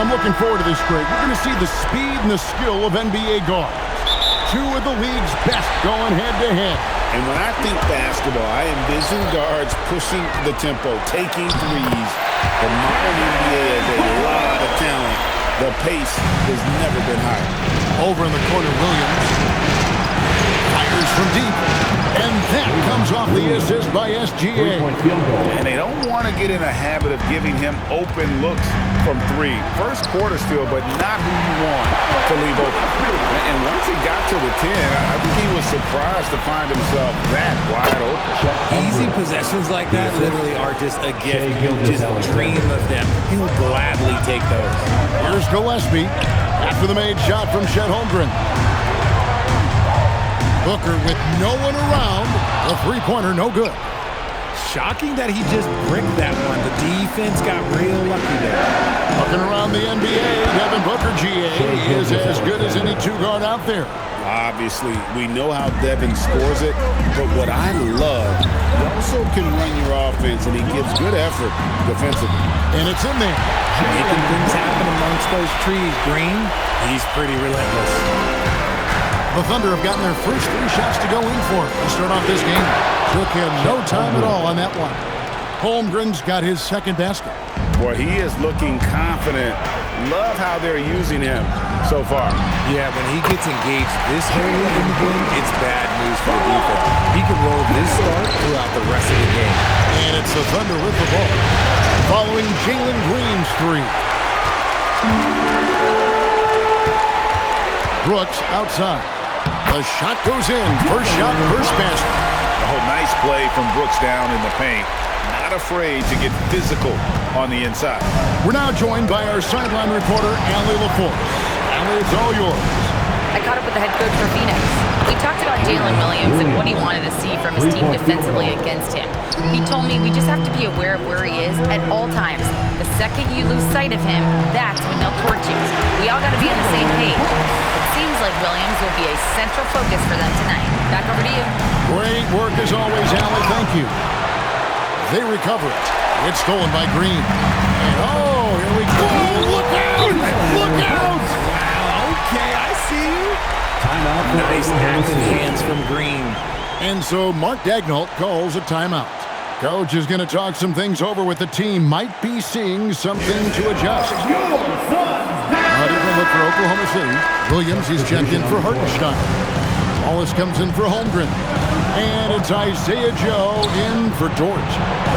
I'm looking forward to this, Greg. We're going to see the speed and the skill of NBA guards. Two of the league's best going head-to-head. And when I think basketball, I envision guards pushing the tempo, taking threes. The modern NBA has a lot of talent. The pace has never been higher. Over in the corner, Williams fires from deep. And that comes off the assist by SGA. And they don't want to get in a habit of giving him open looks from three. First quarter still, but not who you want to leave open. And once he got to the 10, I think he was surprised to find himself that wide open. Easy possessions like that literally are just a gift. You just dream of them. He'll gladly take those. Here's Gillespie after the made shot from Chet Holmgren. Booker with no one around. The three-pointer, no good. Shocking that he just bricked that one. The defense got real lucky there. Looking around the NBA, Devin Booker, GA, is as good as any two-guard out there. Obviously, we know how Devin scores it, but what I love, he also can run your offense, and he gives good effort defensively. And it's in there. Making things happen amongst those trees, Green. He's pretty relentless. The Thunder have gotten their first three shots to go in for it to start off this game. Took him no time at all on that one. Holmgren's got his second basket. Boy, he is looking confident. Love how they're using him so far. Yeah, when he gets engaged this early in the game, it's bad news for the defense. He can roll this start throughout the rest of the game. And it's the Thunder with the ball. Following Jalen Green's three. Brooks outside. The shot goes in. First shot, first basket. Oh, nice play from Brooks down in the paint. Not afraid to get physical on the inside. We're now joined by our sideline reporter, Allie LaForce. Allie, it's all yours. I caught up with the head coach for Phoenix. We talked about Jalen Williams and what he wanted to see from his team defensively against him. He told me we just have to be aware of where he is at all times. The second you lose sight of him, that's when they'll torch you. We all got to be on the same page. It seems like Williams will be a central focus for them tonight. Back over to you. Great work as always, Allie. Thank you. They recover it. It's stolen by Green. And here we go. Look out! Look out! Wow, okay, I see you. Timeout. Nice active hands from Green. And so Mark Daigneault calls a timeout. Coach is going to talk some things over with the team. Might be seeing something to adjust. Different look for Oklahoma City. Williams is checked in for Hartenstein. Wallace comes in for Holmgren. And it's Isaiah Joe in for Dort.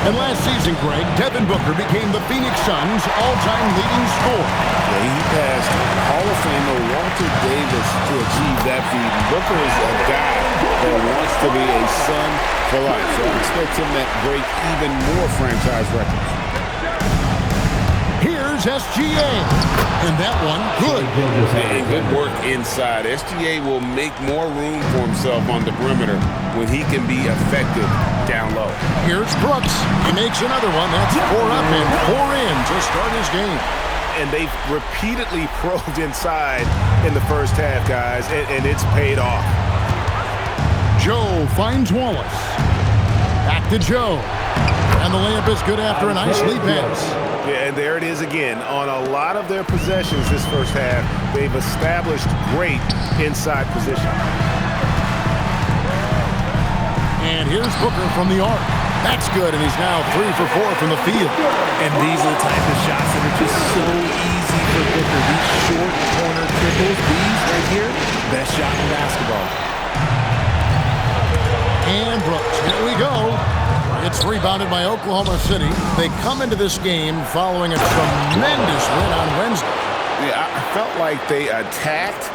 And last season, Greg, Devin Booker became the Phoenix Suns' all-time leading scorer. Yeah, he passed Hall of Famer Walter Davis to achieve that feat. Booker is a guy that wants to be a Sun for life. So I expect him to break even more franchise records. Here's SGA. And that one, good. And good work inside. SGA will make more room for himself on the perimeter when he can be effective down low. Here's Brooks. He makes another one. That's 4 up and 4 in to start his game. And they've repeatedly probed inside in the first half, guys, and it's paid off. Joe finds Wallace. Back to Joe. And the layup is good after a nice lead pass. Yeah, and there it is again. On a lot of their possessions this first half, they've established great inside position. And here's Booker from the arc. That's good, and he's now 3 for 4 from the field. And these are the type of shots that are just so easy for Booker. These short corner triples, these right here, best shot in basketball. And Brooks, here we go. It's rebounded by Oklahoma City. They come into this game following a tremendous win on Wednesday. Yeah, I felt like they attacked,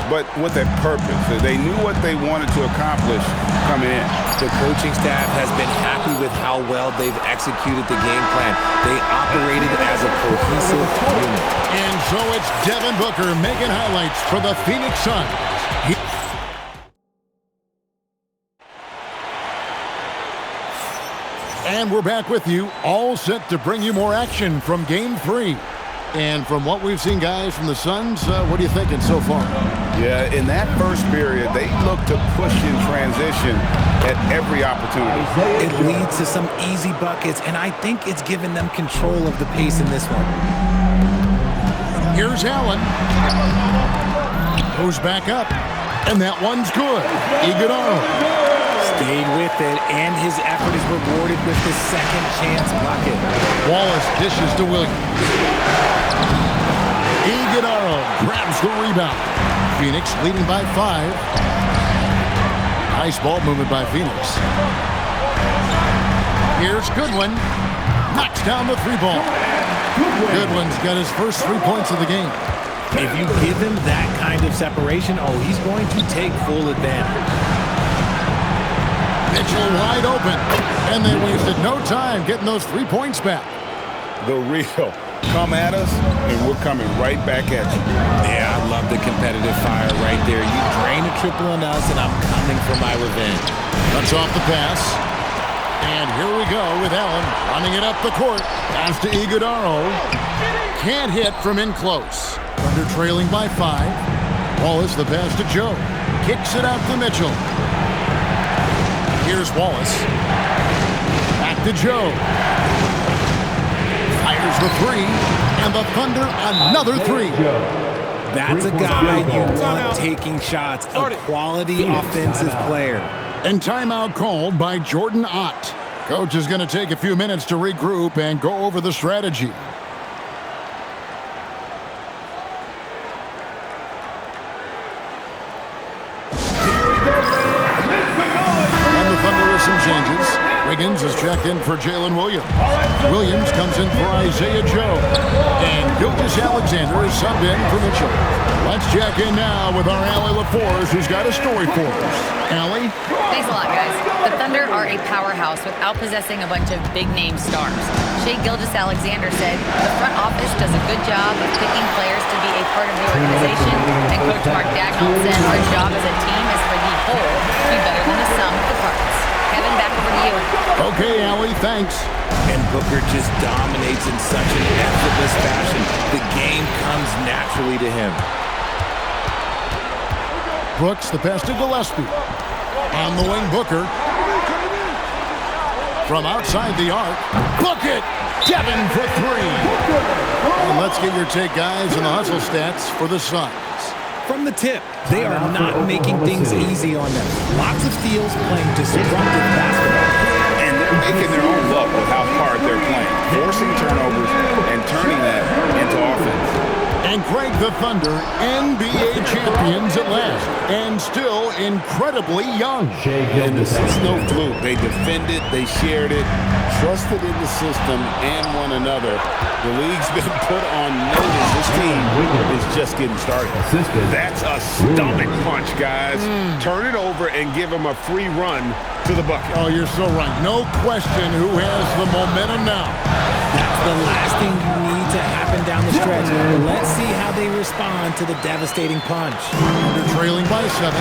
but with a purpose. They knew what they wanted to accomplish coming in. The coaching staff has been happy with how well they've executed the game plan. They operated as a cohesive unit. And so it's Devin Booker making highlights for the Phoenix Suns. And we're back with you, all set to bring you more action from Game 3. And from what we've seen, guys, from the Suns, what are you thinking so far? Yeah, in that first period, they looked to push in transition at every opportunity. It leads to some easy buckets, and I think it's given them control of the pace in this one. Here's Allen. Goes back up. And that one's good. Iguodala stayed with it, and his effort is rewarded with the second chance bucket. Wallace dishes to Williams. Iguodala grabs the rebound. Phoenix leading by 5. Nice ball movement by Phoenix. Here's Goodwin. Knocks down the 3-ball. Goodwin's got his first 3 points of the game. If you give him that kind of separation, he's going to take full advantage. Mitchell wide open. And they wasted no time getting those 3 points back. The real. Come at us, and we're coming right back at you. Yeah, I love the competitive fire right there. You drain a triple on us, and I'm coming for my revenge. Cuts off the pass. And here we go with Allen running it up the court. Pass to Iguodala. Can't hit from in close. Thunder trailing by 5. Wallace the pass to Joe. Kicks it out to Mitchell. Here's Wallace. Back to Joe. Fires the 3. And the Thunder another 3. That's a guy you want taking shots. A quality offensive player. And timeout called by Jordan Ott. Coach is going to take a few minutes to regroup and go over the strategy. And the Thunder with some changes. Wiggins is checked in for Jalen Williams. Williams comes in for Isaiah Joe. And Gilgeous-Alexander is subbed in for Mitchell. Let's check in now with our Allie LaForce, who's got a story for us. Allie? Thanks a lot, guys. The Thunder are a powerhouse without possessing a bunch of big-name stars. Shai Gilgeous-Alexander said, the front office does a good job of picking players to be a part of the organization, and Coach Mark Dagnall said our job as a team is for the whole to be better than the sum of the parts. Kevin, back over to you. Okay, Allie, thanks. And Booker just dominates in such an effortless fashion. The game comes naturally to him. Brooks, the pass to Gillespie. On the wing, Booker. From outside the arc. Book it! Devin for 3. And let's get your take, guys, on the hustle stats for the Suns. From the tip, they are not making things easy on them. Lots of steals, playing disruptive basketball. And they're making their own luck with how hard they're playing, forcing turnovers and turning that into offense. And Greg, the Thunder, NBA champions at last, and still incredibly young. And this is no fluke. They defended, they shared it, trusted in the system and one another. The league's been put on notice. This team is just getting started. That's a stomach punch, guys. Turn it over and give them a free run to the bucket. Oh, you're so right. No question who has the momentum now. That's the last thing you need to happen down the stretch. Let's see how they respond to the devastating punch. They're trailing by 7.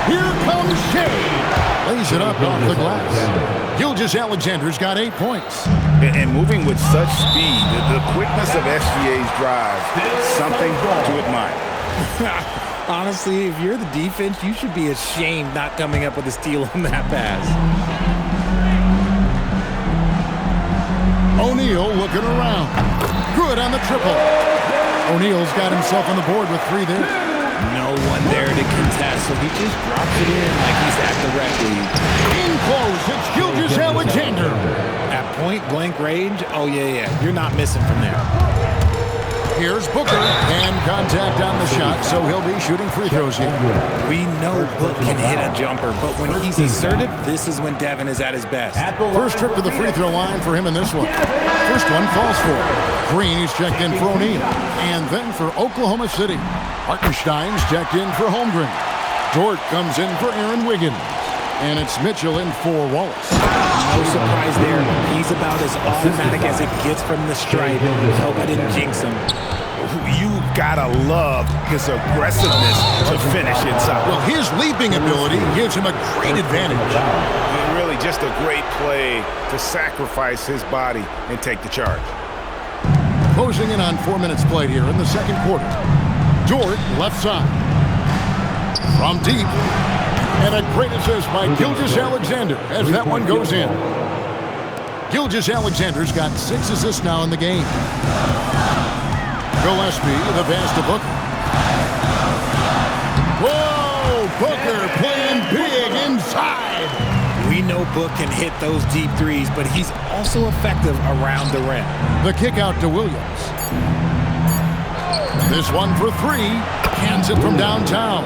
Here comes Shai. Lays it up off the glass. Gilgeous-Alexander's got 8 points. And moving with such speed, the quickness of SGA's drive, something to admire. Honestly, if you're the defense, you should be ashamed not coming up with a steal on that pass. O'Neal looking around. Good on the triple. O'Neal's got himself on the board with 3 there. No one there to contest, so he just drops it in like he's at the rec league. In close, it's Gilgeous-Alexander. At point-blank range, oh yeah, you're not missing from there. Here's Booker, and contact on the shot, so he'll be shooting free throws here. We know Book can hit a jumper, but when he's assertive, this is when Devin is at his best. First trip to the free throw line for him in this one. First one falls for Green is checked in for O'Neal, and then for Oklahoma City. Hartenstein's checked in for Holmgren. Dort comes in for Aaron Wiggins. And it's Mitchell in for Wallace. No surprise there. He's about as automatic as it gets from the stripe. Hope I didn't jinx him. You gotta love his aggressiveness to finish inside. Well, his leaping ability gives him a great advantage. Really just a great play to sacrifice his body and take the charge. Closing in on 4 minutes played here in the second quarter. Dort left side. From deep. And a great assist by Gilgeous-Alexander as that one goes in. Gilgeous-Alexander's got 6 assists now in the game. Gillespie, the pass to Booker. Whoa! Booker playing big inside. We know Book can hit those deep threes, but he's also effective around the rim. The kick out to Williams. This one for 3. Cans it from downtown.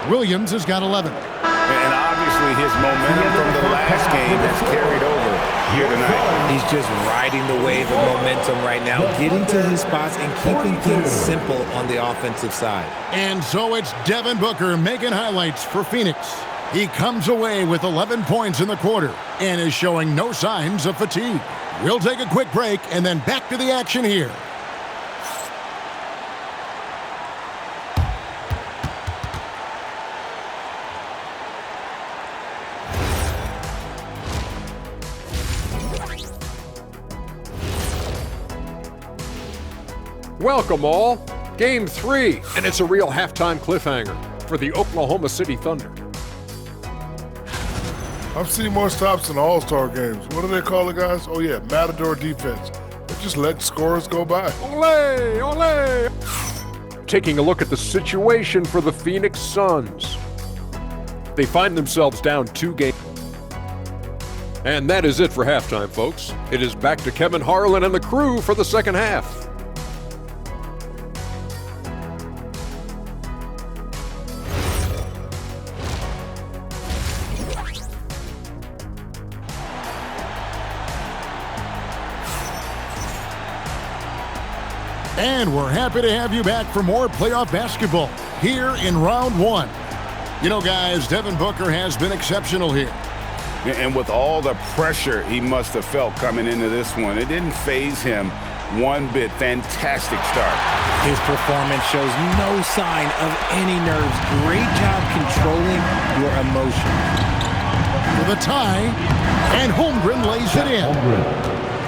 Williams has got 11. And obviously his momentum from the last game has carried over here tonight. He's just riding the wave of momentum right now, getting to his spots and keeping things simple on the offensive side. And so it's Devin Booker making highlights for Phoenix. He comes away with 11 points in the quarter and is showing no signs of fatigue. We'll take a quick break and then back to the action here. Welcome all. Game 3, and it's a real halftime cliffhanger for the Oklahoma City Thunder. I've seen more stops in All-Star games. What do they call it, guys? Oh, yeah, Matador defense. They just let scores go by. Ole! Ole! Taking a look at the situation for the Phoenix Suns. They find themselves down 2 games. And that is it for halftime, folks. It is back to Kevin Harlan and the crew for the second half. And we're happy to have you back for more playoff basketball here in round 1. You know, guys, Devin Booker has been exceptional here. And with all the pressure he must have felt coming into this one, it didn't faze him one bit. Fantastic start. His performance shows no sign of any nerves. Great job controlling your emotions. For the tie, and Holmgren lays it in.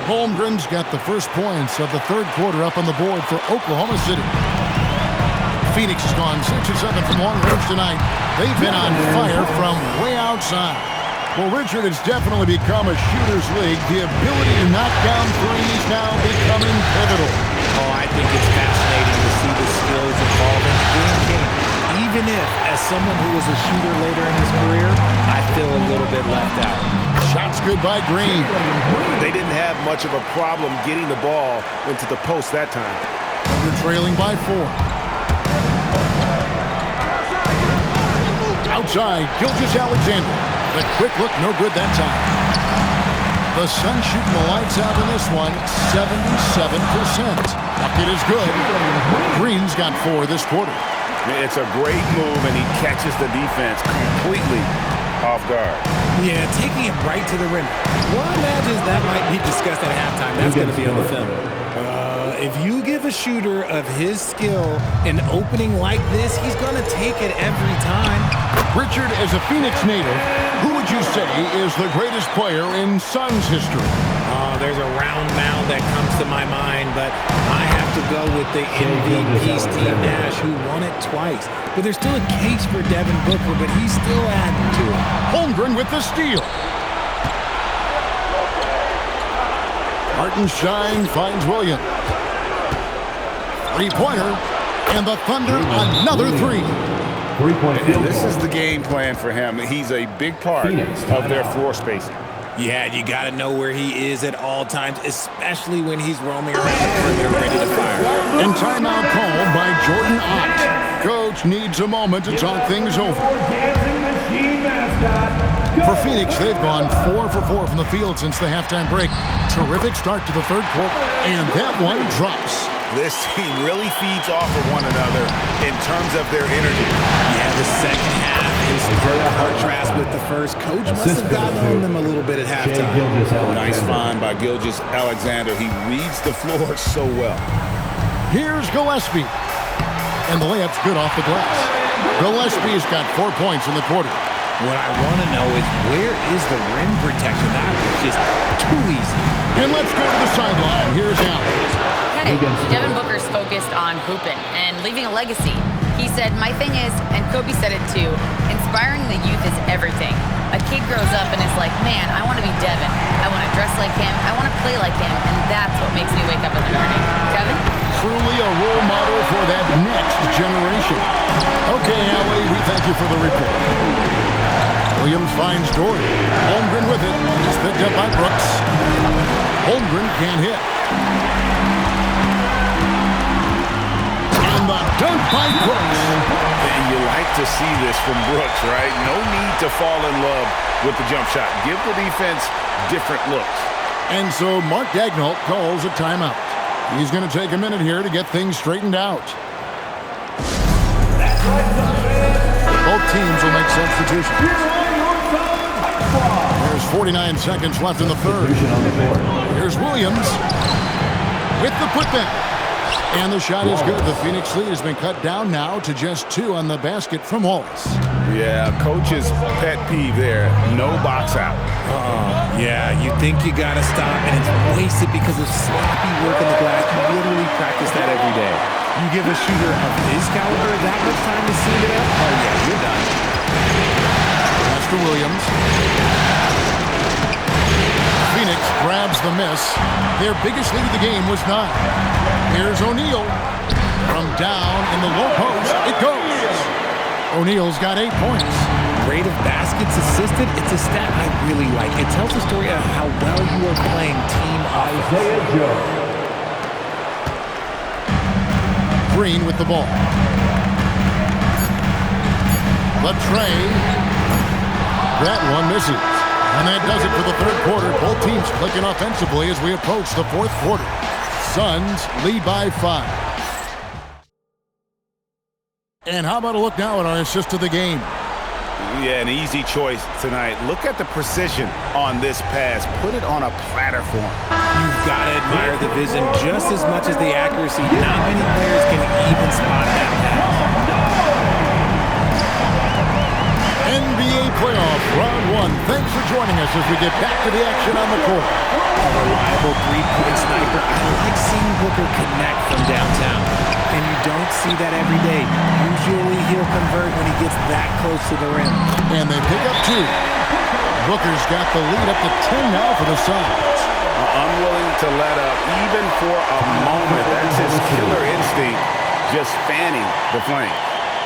Holmgren's got the first points of the third quarter up on the board for Oklahoma City. Phoenix has gone 6 of 7 from long range tonight. They've been on fire from way outside. Well, Richard, it's definitely become a shooter's league. The ability to knock down threes now becoming pivotal. Oh, I think it's fascinating to see the skills involved in the game. Even if, as someone who was a shooter later in his career, I feel a little bit left out. Shots good by Green. They didn't have much of a problem getting the ball into the post that time. They're trailing by 4. Outside, Gilgeous-Alexander. The quick look, no good that time. The Suns shooting the lights out in this one, 77%. Bucket is good. Green's got 4 this quarter. It's a great move, and he catches the defense completely off guard. Yeah, taking it right to the rim. One imagines that might be discussed at halftime. That's going to be on the film. If you give a shooter of his skill an opening like this, he's going to take it every time. Richard, as a Phoenix native, who would you say is the greatest player in Suns history? There's a round mound that comes to my mind, but I have to go with the MVP Steve Nash, who won it twice. But there's still a case for Devin Booker, but he's still adding to it. Holmgren with the steal. Hartenstein finds Williams. 3-pointer, and the Thunder another 3. And this is the game plan for him. He's a big part of their floor spacing. Yeah, you got to know where he is at all times, especially when he's roaming around the perimeter ready to fire. And timeout called by Jordan Ott. Coach needs a moment to talk things over. For Phoenix, they've gone 4 for 4 from the field since the halftime break. Terrific start to the third quarter, and that one drops. This team really feeds off of one another in terms of their energy. Yeah, the second half is per contrast with the first. Coach must have gotten on them a little bit at halftime. Nice find by Gilgeous-Alexander. He reads the floor so well. Here's Gillespie. And the layup's good off the glass. Gillespie's got 4 points in the quarter. What I want to know is, where is the rim protection? That was just too easy. And let's go to the sideline. Here's Allen. Devin Booker's focused on hooping and leaving a legacy. He said, my thing is, and Kobe said it too, inspiring the youth is everything. A kid grows up and is like, man, I want to be Devin. I want to dress like him. I want to play like him. And that's what makes me wake up in the morning. Kevin? Truly a role model for that next generation. Okay, Allie, we thank you for the report. Williams finds Jordan. Holmgren with it. He's picked up by Brooks. Holmgren can't hit. And the dunk by Brooks. And you like to see this from Brooks, right? No need to fall in love with the jump shot. Give the defense different looks. And so Mark Daigneault calls a timeout. He's going to take a minute here to get things straightened out. Both teams will make substitutions. There's 49 seconds left in the third. Here's Williams with the putback. And the shot is good. The Phoenix lead has been cut down now to just 2 on the basket from Wallace. Yeah, coach's pet peeve there. No box out. Yeah, you think you got to stop, and it's wasted because of sloppy work in the glass. You literally practice that every day. You give a shooter of his caliber that much time to see it up, oh yeah, you're done. That's to Williams. Phoenix grabs the miss. Their biggest lead of the game was 9. Here's O'Neal. From down in the low post, it goes. O'Neal's got 8 points. Rate of baskets assisted, it's a stat I really like. It tells the story of how well you are playing team Isaiah Joe. Green with the ball. Latrey. That one misses. And that does it for the third quarter. Both teams clicking offensively as we approach the fourth quarter. Suns lead by 5. And how about a look now at our assist of the game? Yeah, an easy choice tonight. Look at the precision on this pass. Put it on a platter for him. You've got to admire the vision just as much as the accuracy. Not many players can even spot that pass. NBA playoff round 1. Thanks for joining us as we get back to the action on the court. A reliable three-point sniper. I like seeing Booker connect from downtown. And you don't see that every day. Usually he'll convert when he gets that close to the rim. And they pick up 2. Booker's got the lead up to 10 now for the Suns. Unwilling to let up even for a moment. That's his killer instinct, just fanning the flame.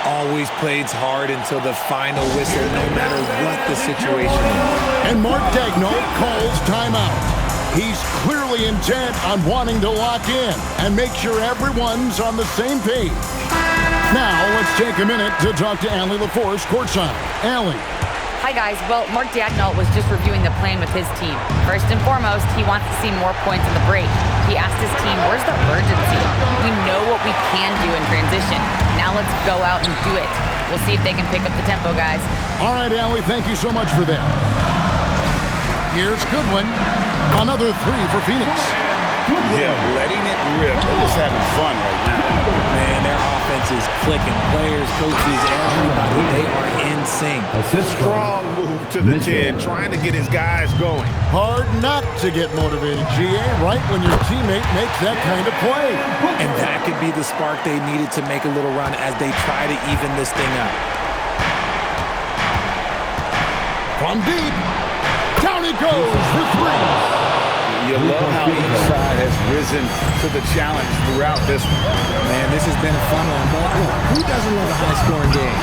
Always plays hard until the final whistle, no matter what the situation is. And Mark Daigneault calls timeout. He's clearly intent on wanting to lock in and make sure everyone's on the same page. Now, let's take a minute to talk to Allie LaForce courtside. Allie. Hi, guys. Well, Mark Daigneault was just reviewing the plan with his team. First and foremost, he wants to see more points in the break. He asked his team, where's the urgency? We know what we can do in transition. Now let's go out and do it. We'll see if they can pick up the tempo, guys. All right, Allie, thank you so much for that. Here's Goodwin. Another 3 for Phoenix. Yeah, letting it rip. They're just having fun right now. Man, their offense is clicking. Players, coaches, everybody, they are in sync. Strong move to the 10, trying to get his guys going. Hard not to get motivated, GA, right when your teammate makes that kind of play. And that could be the spark they needed to make a little run as they try to even this thing up. From deep, down it goes for 3. You love how each side has risen to the challenge throughout this one. Man, this has been a fun one. But who doesn't love a high-scoring game?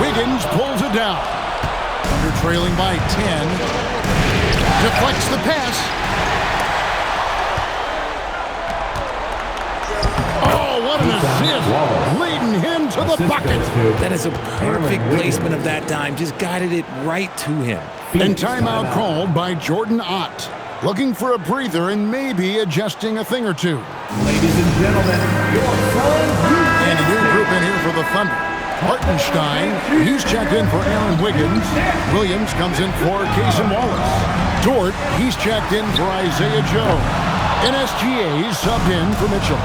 Wiggins pulls it down. Under trailing by 10. Deflects the pass. Oh, what an assist. Leading him to the bucket. That is a perfect placement of that dime. Just guided it right to him. And timeout called by Jordan Ott. Looking for a breather and maybe adjusting a thing or 2. Ladies and gentlemen, your And a new group in here for the Thunder. Hartenstein, he's checked in for Aaron Wiggins. Williams comes in for Cason Wallace. Dort, he's checked in for Isaiah Joe. And SGA's subbed in for Mitchell.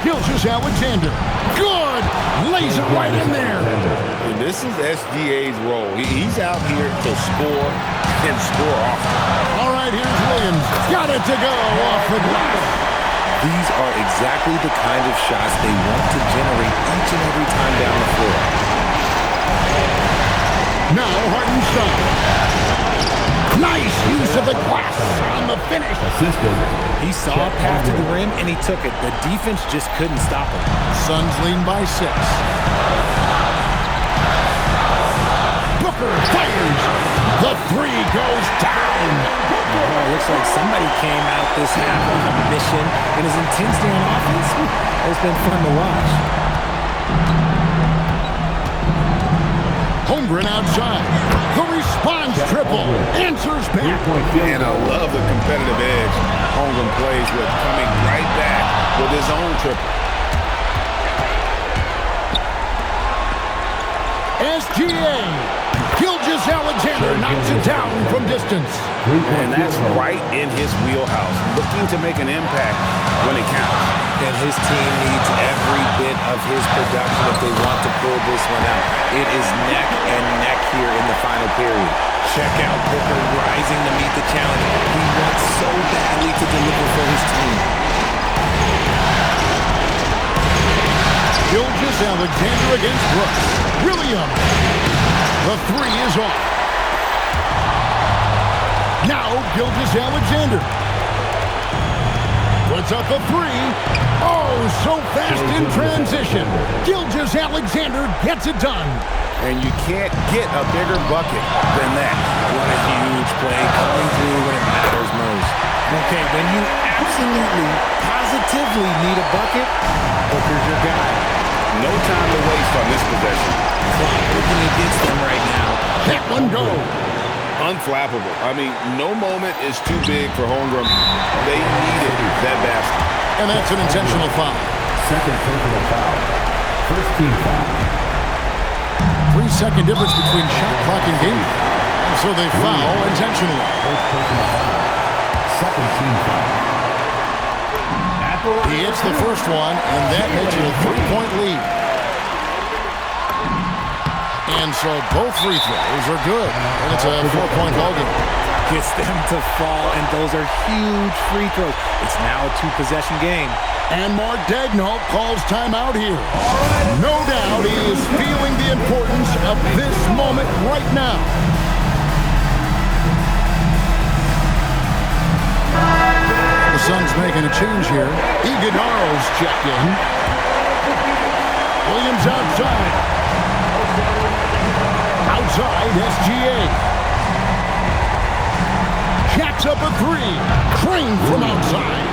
Gilgeous Alexander. Good! Lays it right in there. And this is SGA's role. He's out here to score and score often. All right, here's Williams. Got it to go off the glass. These are exactly the kind of shots they want to generate each and every time down the floor. Now Hartenstein. Nice use of the glass on the finish. He saw a path to the rim, and he took it. The defense just couldn't stop him. Suns lead by 6. Booker fires. The 3 goes down. Oh, it looks like somebody came out this half with a mission, and his intensity on offense has been fun to watch. Holmgren outside. The response triple. Answers back. And I love the competitive edge Holmgren plays with, coming right back with his own triple. SGA. Gilgeous-Alexander knocks it down from distance. And that's right in his wheelhouse, looking to make an impact when it counts. And his team needs every bit of his production if they want to pull this one out. It is neck and neck here in the final period. Check out Booker rising to meet the challenge. He wants so badly to deliver for his team. Gilgeous-Alexander against Brooks. Williams. The 3 is off. Now Gilgeous-Alexander. Puts up a 3. Oh, so fast in transition. Gilgeous-Alexander gets it done. And you can't get a bigger bucket than that. What a huge play coming through when it matters most. Okay, when you absolutely, positively need a bucket, Booker's your guy. No time to waste on this possession. Clock working against them right now. That one goes. Unflappable. I mean, no moment is too big for Holmgren. They needed that basket. And that's an intentional foul. Second personal foul. First team foul. 3-second difference between shot clock and game. So they foul intentionally. First personal foul. Second team foul. He hits the first one, and that makes it a 3-point lead. And so both free throws are good. And it's a 4-point ball game. Gets them to fall, and those are huge free throws. It's now a 2-possession game. And Mark Daigneault calls timeout here. No doubt he is feeling the importance of this moment right now. The Suns making a change here. Iguodala's checked in. Williams outside. Outside, SGA. Jacks up a 3. Crane from outside.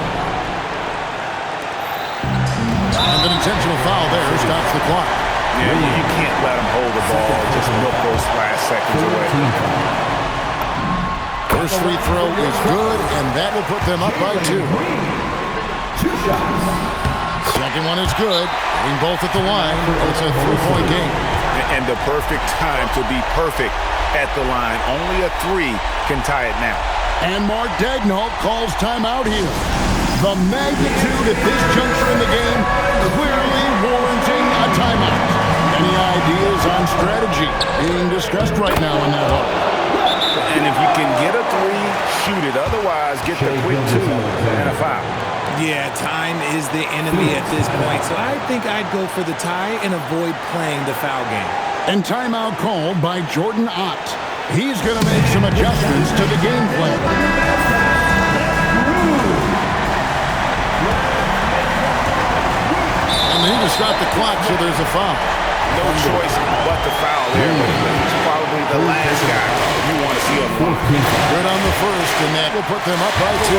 And an intentional foul there stops the clock. Yeah, you can't let him hold the ball and just milk those last seconds away. First free throw is good, and that will put them up by 2. 2 shots. Second one is good. Being both at the line, it's a 3-point game. And the perfect time to be perfect at the line. Only a 3 can tie it now. And Mark Daigneault calls timeout here. The magnitude at this juncture in the game clearly warranting a timeout. Any ideas on strategy being discussed right now in that hall? And if you can get a 3, shoot it. Otherwise, get the quick 2 and a foul. Yeah, time is the enemy at this point, so I think I'd go for the tie and avoid playing the foul game. And timeout called by Jordan Ott. He's going to make some adjustments to the game plan. And they need to stop the clock, so there's a foul. No choice but the foul there, but he's probably the last guy you want to see up front. Good on the first, and that will put them up by 2.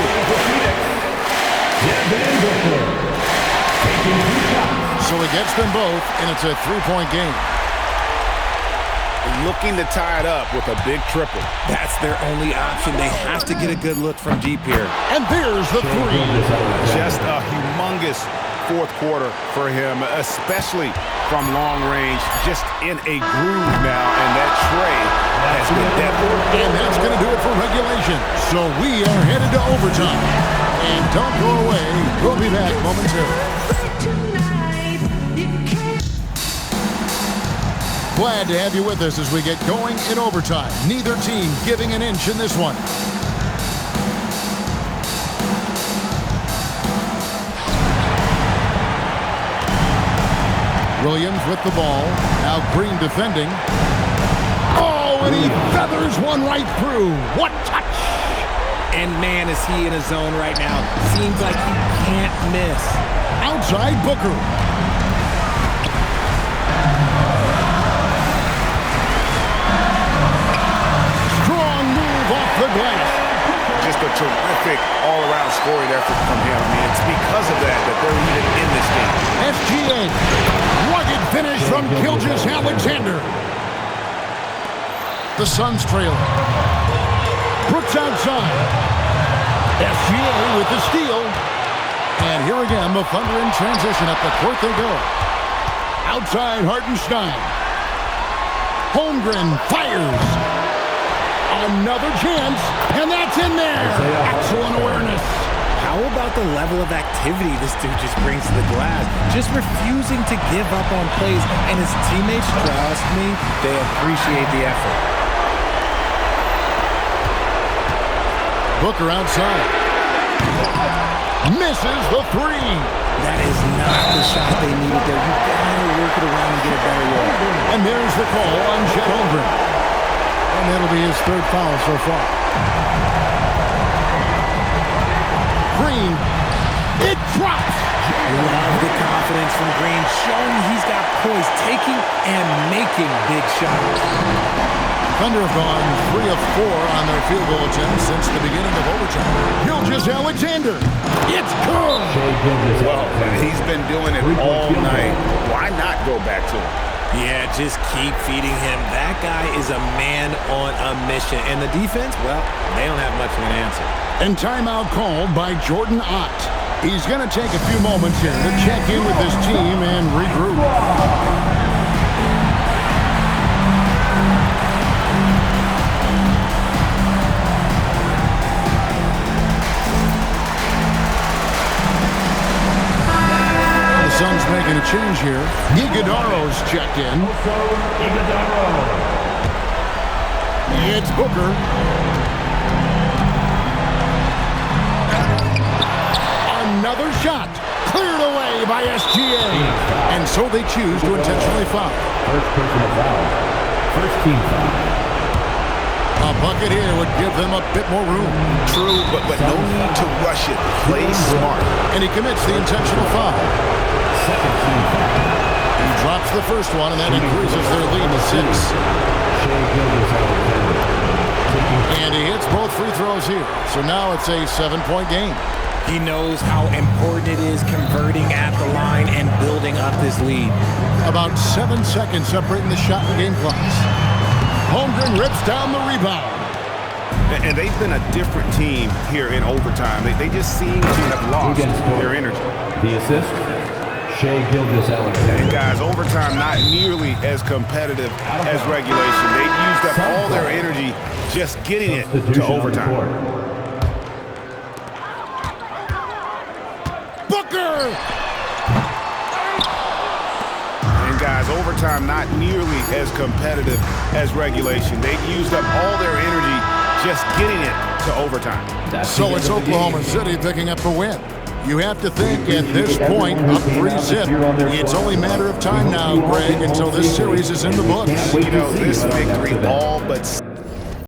So he gets them both, and it's a 3-point game. Looking to tie it up with a big triple. That's their only option. They have to get a good look from deep here. And there's the 3. Just a humongous fourth quarter for him, especially from long range. Just in a groove now, and that tray has been deadly. And that's going to do it for regulation. So we are headed to overtime. And don't go away. We'll be back momentarily. Glad to have you with us as we get going in overtime. Neither team giving an inch in this one. Williams with the ball. Now Green defending. Oh, and he feathers one right through. What touch! And man, is he in a zone right now. Seems like he can't miss. Outside Booker. Strong move off the glass. Just a terrific all-around scoring effort from him. I mean, it's because of that they're even in this game. SGA. Rugged finish from Gilgeous-Alexander. The Suns trailing. Brooks outside. SGA with the steal. And here again, the Thunder in transition. At the court they go. Outside Hartenstein. Holmgren fires. Another chance, and that's in there. Excellent awareness. How about the level of activity this dude just brings to the glass? Just refusing to give up on plays, and his teammates, trust me, they appreciate the effort. Booker outside. Misses the three. That is not the shot they needed there. You gotta work it around and get a better look. And there's the call on Chet Holmgren. And that'll be his third foul so far. Green. It drops. Love the confidence from Green, showing he's got poise, taking and making big shots. Thunder have gone 3 of 4 on their field goal attempts since the beginning of overtime. Gilgeous-Alexander. It's good. Well, he's been doing it all night. Why not go back to him? Yeah, just keep feeding him. That guy is a man on a mission. And the defense, well, they don't have much of an answer. And timeout called by Jordan Ott. He's going to take a few moments here to check in with his team and regroup. The Suns making a change here. Iguodaro's checked in. It's Booker. Another shot. Cleared away by SGA. And so they choose to intentionally foul. First personal foul. First team foul. A bucket here would give them a bit more room. True, but no need to rush it. Play smart. And he commits the intentional foul. Second team foul. He drops the first one, and that increases their lead to 6. And he hits both free throws here. So now it's a 7-point game. He knows how important it is converting at the line and building up this lead. About 7 seconds separating the shot and game clocks. Holmgren rips down the rebound. And they've been a different team here in overtime. They just seem to have lost their energy. The assist, Shai Gilgeous-Alexander. And guys, overtime not nearly as competitive as regulation. They've used up all their energy just getting it to overtime. Booker! And guys, overtime not nearly as competitive as regulation. They've used up all their energy just getting it to overtime. So it's Oklahoma City picking up the win. You have to think at this point, up 3-zip. It's only a matter of time now, Greg, until this series is in the books. You know, this victory all but